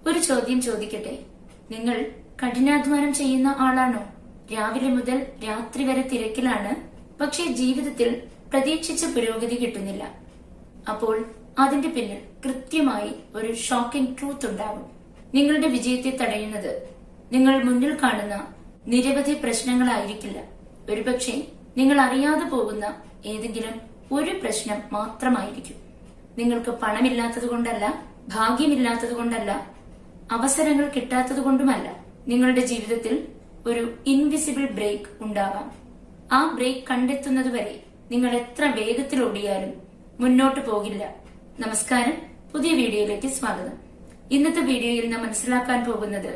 ഒരു ചോദ്യം ചോദിക്കട്ടെ, നിങ്ങൾ കഠിനാധ്വാനം ചെയ്യുന്ന ആളാണോ? രാവിലെ മുതൽ രാത്രി വരെ തിരക്കിലാണ്, പക്ഷേ ജീവിതത്തിൽ പ്രതീക്ഷിച്ച പുരോഗതി കിട്ടുന്നില്ല. അപ്പോൾ അതിന്റെ പിന്നിൽ കൃത്യമായി ഒരു ഷോക്കിംഗ് ട്രൂത്ത് ഉണ്ടാവും. നിങ്ങളുടെ വിജയത്തെ തടയുന്നത് നിങ്ങൾ മുന്നിൽ കാണുന്ന നിരവധി പ്രശ്നങ്ങളായിരിക്കില്ല. ഒരുപക്ഷെ നിങ്ങൾ അറിയാതെ പോകുന്ന ഏതെങ്കിലും ഒരു പ്രശ്നം മാത്രമായിരിക്കും. നിങ്ങൾക്ക് പണമില്ലാത്തതുകൊണ്ടല്ല, ഭാഗ്യമില്ലാത്തതുകൊണ്ടല്ല, അവസരങ്ങൾ കിട്ടാത്തതുകൊണ്ടുമല്ല. നിങ്ങളുടെ ജീവിതത്തിൽ ഒരു ഇൻവിസിബിൾ ബ്രേക്ക് ഉണ്ടാവാം. ആ ബ്രേക്ക് കണ്ടെത്തുന്നതുവരെ നിങ്ങൾ എത്ര വേഗത്തിൽ ഓടിയാലും മുന്നോട്ട് പോകില്ല. നമസ്കാരം, പുതിയ വീഡിയോയിലേക്ക് സ്വാഗതം. ഇന്നത്തെ വീഡിയോയിൽ നാം മനസ്സിലാക്കാൻ പോകുന്നത്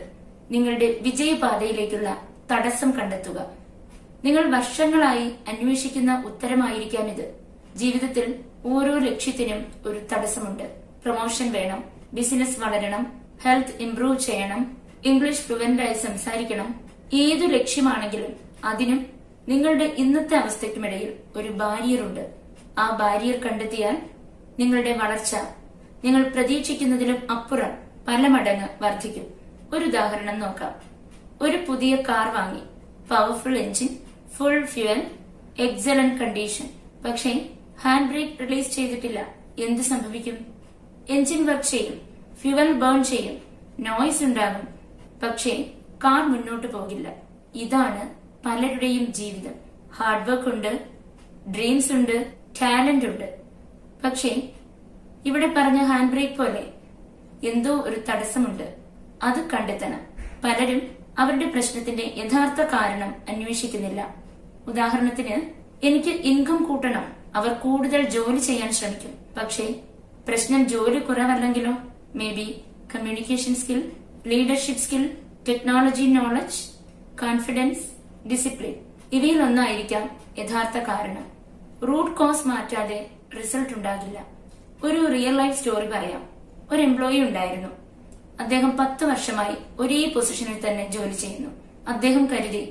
നിങ്ങളുടെ വിജയപാതയിലേക്കുള്ള തടസ്സം കണ്ടെത്തുക. നിങ്ങൾ വർഷങ്ങളായി അന്വേഷിക്കുന്ന ഉത്തരമായിരിക്കാം ഇത്. ജീവിതത്തിൽ ഓരോ ലക്ഷ്യത്തിനും ഒരു തടസ്സമുണ്ട്. പ്രൊമോഷൻ വേണം, ബിസിനസ് വളരണം, ഹെൽത്ത് ഇംപ്രൂവ് ചെയ്യണം, ഇംഗ്ലീഷ് ഫ്ലുവന്റായി സംസാരിക്കണം. ഏതു ലക്ഷ്യമാണെങ്കിലും അതിനും നിങ്ങളുടെ ഇന്നത്തെ അവസ്ഥയ്ക്കുമിടയിൽ ഒരു ബാരിയറുണ്ട്. ആ ബാരിയർ കണ്ടെത്തിയാൽ നിങ്ങളുടെ വളർച്ച നിങ്ങൾ പ്രതീക്ഷിക്കുന്നതിലും അപ്പുറം പല മടങ്ങ് വർദ്ധിക്കും. ഒരു ഉദാഹരണം നോക്കാം. ഒരു പുതിയ കാർ വാങ്ങി, powerful engine, full fuel, excellent condition. പക്ഷേ ഹാൻഡ് ബ്രേക്ക് റിലീസ് ചെയ്തിട്ടില്ല. എന്ത് സംഭവിക്കും? എഞ്ചിൻ വർക്ക് ചെയ്യും, ഫ്യൂവൽ ബേൺ ചെയ്യും, നോയ്സ് ഉണ്ടാകും, പക്ഷേ കാർ മുന്നോട്ട് പോകില്ല. ഇതാണ് പലരുടെയും ജീവിതം. ഹാർഡ് വർക്ക് ഉണ്ട്, ഡ്രീംസ് ഉണ്ട്, ടാലന്റ് ഉണ്ട്. പക്ഷേ ഇവിടെ പറഞ്ഞ ഹാൻഡ് ബ്രേക്ക് പോലെ എന്തോ ഒരു തടസ്സമുണ്ട്. അത് കണ്ടെത്തണം. പലരും അവരുടെ പ്രശ്നത്തിന്റെ യഥാർത്ഥ കാരണം അന്വേഷിക്കുന്നില്ല. ഉദാഹരണത്തിന്, എനിക്ക് ഇൻകം കൂട്ടണം, അവർ കൂടുതൽ ജോലി ചെയ്യാൻ ശ്രമിക്കും. പക്ഷേ പ്രശ്നം ജോലി കുറവല്ലെങ്കിലോ? May be communication skill, leadership skill, technology knowledge, confidence, discipline. ഇവയിലൊന്നായിരിക്കാം യഥാർത്ഥ കാരണം. റൂട്ട് കോസ് മാറ്റാതെ റിസൾട്ട് ഉണ്ടാകില്ല. ഒരു റിയൽ ലൈഫ് സ്റ്റോറി പറയാം. ഒരു എംപ്ലോയി ഉണ്ടായിരുന്നു. അദ്ദേഹം 10 വർഷമായി ഒരേ പൊസിഷനിൽ തന്നെ ജോലി ചെയ്യുന്നു. അദ്ദേഹം കരുതി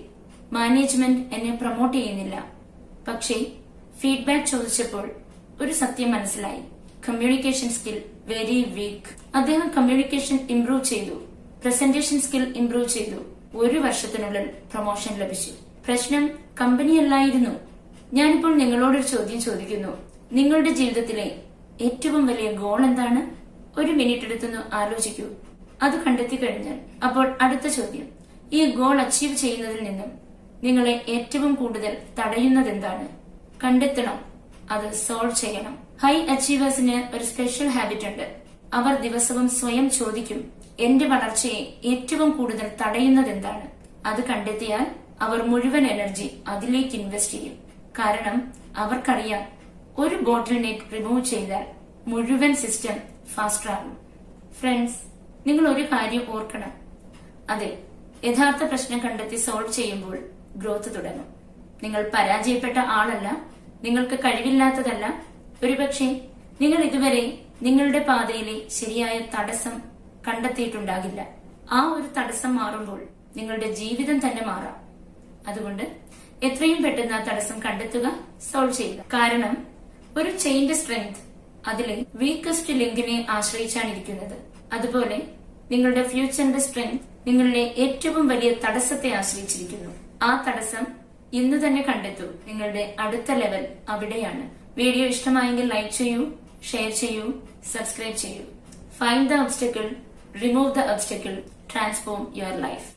മാനേജ്മെന്റ് എന്നെ പ്രൊമോട്ട് ചെയ്യുന്നില്ല. പക്ഷേ ഫീഡ്ബാക്ക് ചോദിച്ചപ്പോൾ ഒരു സത്യം മനസ്സിലായി. Communication skill very weak. അദ്ദേഹം കമ്മ്യൂണിക്കേഷൻ ഇംപ്രൂവ് ചെയ്തു, പ്രസന്റേഷൻ സ്കിൽ ഇംപ്രൂവ് ചെയ്തു. 1 വർഷത്തിനുള്ളിൽ പ്രൊമോഷൻ ലഭിച്ചു. പ്രശ്നം കമ്പനിയല്ലായിരുന്നു. ഞാനിപ്പോൾ നിങ്ങളോടൊരു ചോദ്യം ചോദിക്കുന്നു. നിങ്ങളുടെ ജീവിതത്തിലെ ഏറ്റവും വലിയ ഗോൾ എന്താണ്? 1 മിനിറ്റ് എടുത്തൊന്ന് ആലോചിക്കൂ. അത് കണ്ടെത്തി കഴിഞ്ഞാൽ അപ്പോൾ അടുത്ത ചോദ്യം, ഈ ഗോൾ അച്ചീവ് ചെയ്യുന്നതിൽ നിന്നും നിങ്ങളെ ഏറ്റവും കൂടുതൽ തടയുന്നത് എന്താണ്? കണ്ടെത്തണം, അത് സോൾവ് ചെയ്യണം. ഹൈ അച്ചീവേഴ്സിന് ഒരു സ്പെഷ്യൽ ഹാബിറ്റ് ഉണ്ട്. അവർ ദിവസവും സ്വയം ചോദിക്കും, എന്റെ വളർച്ചയെ ഏറ്റവും കൂടുതൽ തടയുന്നത് എന്താണ്? അത് കണ്ടെത്തിയാൽ അവർ മുഴുവൻ എനർജി അതിലേക്ക് ഇൻവെസ്റ്റ് ചെയ്യും. കാരണം അവർക്കറിയാം, ഒരു ബോട്ടിൽ നെക്ക് റിമൂവ് ചെയ്താൽ മുഴുവൻ സിസ്റ്റം ഫാസ്റ്റർ ആകും. ഫ്രണ്ട്സ്, നിങ്ങൾ ഒരു കാര്യം ഓർക്കണം. അതെ, യഥാർത്ഥ പ്രശ്നം കണ്ടെത്തി സോൾവ് ചെയ്യുമ്പോൾ ഗ്രോത്ത് തുടങ്ങും. നിങ്ങൾ പരാജയപ്പെട്ട ആളല്ല, നിങ്ങൾക്ക് കഴിവില്ലാത്തതല്ല. ഒരുപക്ഷെ നിങ്ങൾ ഇതുവരെ നിങ്ങളുടെ പാതയിലെ ശരിയായ തടസ്സം കണ്ടെത്തിയിട്ടുണ്ടാകില്ല. ആ ഒരു തടസ്സം മാറുമ്പോൾ നിങ്ങളുടെ ജീവിതം തന്നെ മാറാം. അതുകൊണ്ട് എത്രയും പെട്ടെന്ന് ആ തടസ്സം കണ്ടെത്തുക, സോൾവ് ചെയ്യുക. കാരണം ഒരു ചെയിന്റെ സ്ട്രെങ്ത് അതിലെ വീക്കസ്റ്റ് ലിങ്കിനെ ആശ്രയിച്ചാണ് ഇരിക്കുന്നത്. അതുപോലെ നിങ്ങളുടെ ഫ്യൂച്ചറിന്റെ സ്ട്രെങ്ത് നിങ്ങളുടെ ഏറ്റവും വലിയ തടസ്സത്തെ ആശ്രയിച്ചിരിക്കുന്നു. ആ തടസ്സം ഇന്ന് തന്നെ കണ്ടെത്തൂ. നിങ്ങളുടെ അടുത്ത ലെവൽ അവിടെയാണ്. വീഡിയോ ഇഷ്ടമായെങ്കിൽ ലൈക്ക് ചെയ്യൂ, ഷെയർ ചെയ്യൂ, സബ്സ്ക്രൈബ് ചെയ്യൂ. Find the obstacle, remove the obstacle, transform your life.